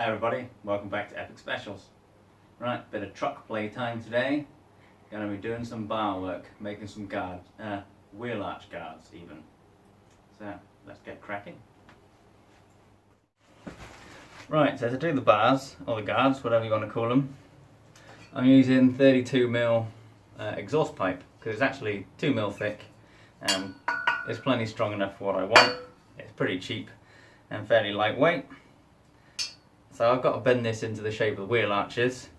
Hi everybody, welcome back to Epic Specials. Right, bit of truck play time today. Gonna be doing some bar work, making some guards, wheel arch guards even. So let's get cracking. Right, so to do the bars, or the guards, whatever you want to call them, I'm using 32mm exhaust pipe, because it's actually 2mm thick. It's plenty strong enough for what I want. It's pretty cheap and fairly lightweight. So I've got to bend this into the shape of wheel arches.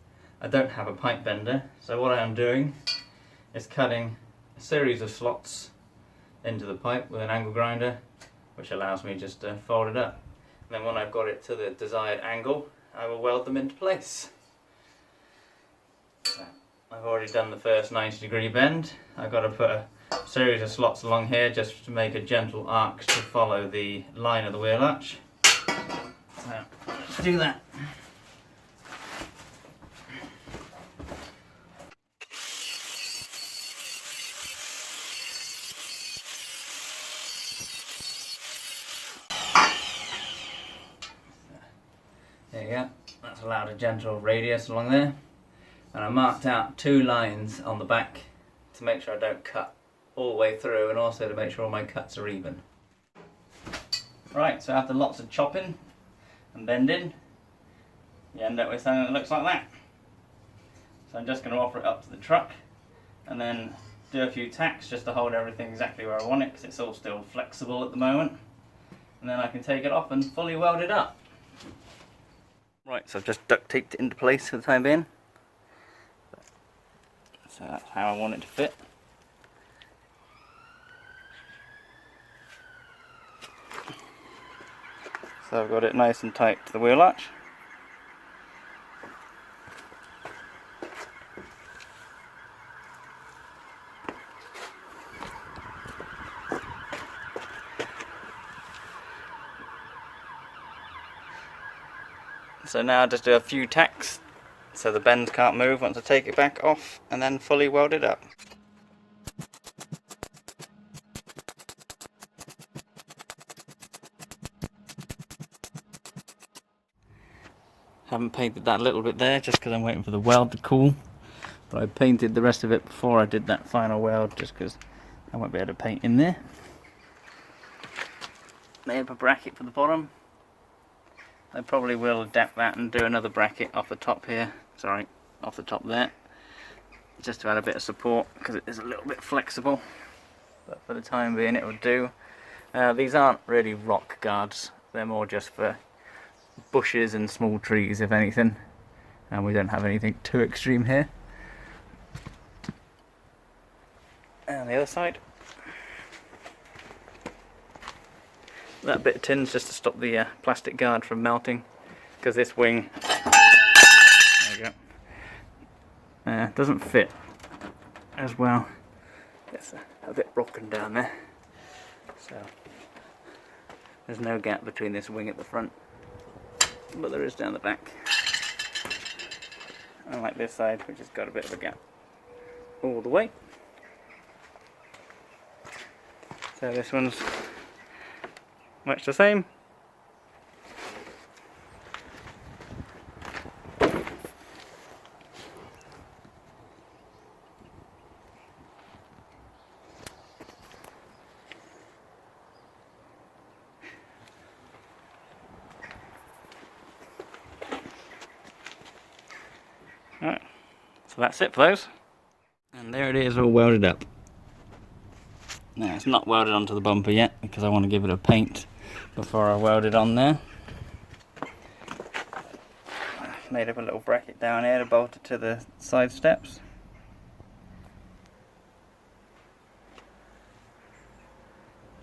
I don't have a pipe bender, so what I am doing is cutting a series of slots into the pipe with an angle grinder, which allows me just to fold it up. And then when I've got it to the desired angle, I will weld them into place. So I've already done the first 90-degree bend. I've got to put a series of slots along here just to make a gentle arc to follow the line of the wheel arch. So let's do that. There you go, that's allowed a gentle radius along there. And I marked out 2 lines on the back to make sure I don't cut all the way through, and also to make sure all my cuts are even. Right, so after lots of chopping and bending, you end up with something that looks like that. So I'm just going to offer it up to the truck and then do a few tacks just to hold everything exactly where I want it, because it's all still flexible at the moment. And then I can take it off and fully weld it up. Right, so I've just duct taped it into place for the time being. So that's how I want it to fit. So I've got it nice and tight to the wheel arch. So now I just do a few tacks so the bends can't move once I take it back off, and then fully weld it up. Haven't painted that little bit there just because I'm waiting for the weld to cool, but I painted the rest of it before I did that final weld just because I won't be able to paint in there. Made up a bracket for the bottom. I probably will adapt that and do another bracket off the top here, sorry, off the top there, just to add a bit of support because it is a little bit flexible, but for the time being it will do. These aren't really rock guards, they're more just for bushes and small trees if anything, and we don't have anything too extreme here. And the other side. That bit of tin's just to stop the plastic guard from melting, because this wing, there you go, doesn't fit as well. It's a bit broken down there, so there's no gap between this wing at the front, but there is down the back. Unlike this side, which has got a bit of a gap all the way. So this one's much the same. Alright, so that's it for those. And there it is, all welded up. Now it's not welded onto the bumper yet because I want to give it a paint before I weld it on there. I've made up a little bracket down here to bolt it to the side steps.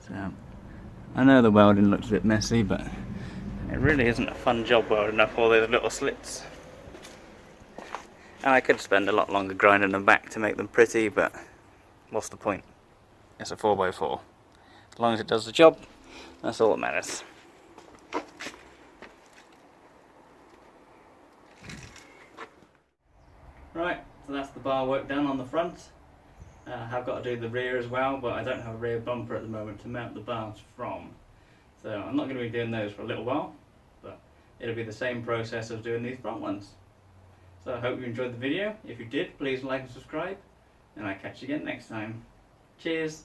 So I know the welding looks a bit messy, but it really isn't a fun job welding up all those little slits. And I could spend a lot longer grinding them back to make them pretty, but what's the point? It's a 4x4. As long as it does the job, that's all that matters. Right, so that's the bar work done on the front. I have got to do the rear as well, but I don't have a rear bumper at the moment to mount the bars from. So I'm not going to be doing those for a little while, but it'll be the same process as doing these front ones. So I hope you enjoyed the video. If you did, please like and subscribe, and I'll catch you again next time. Cheers!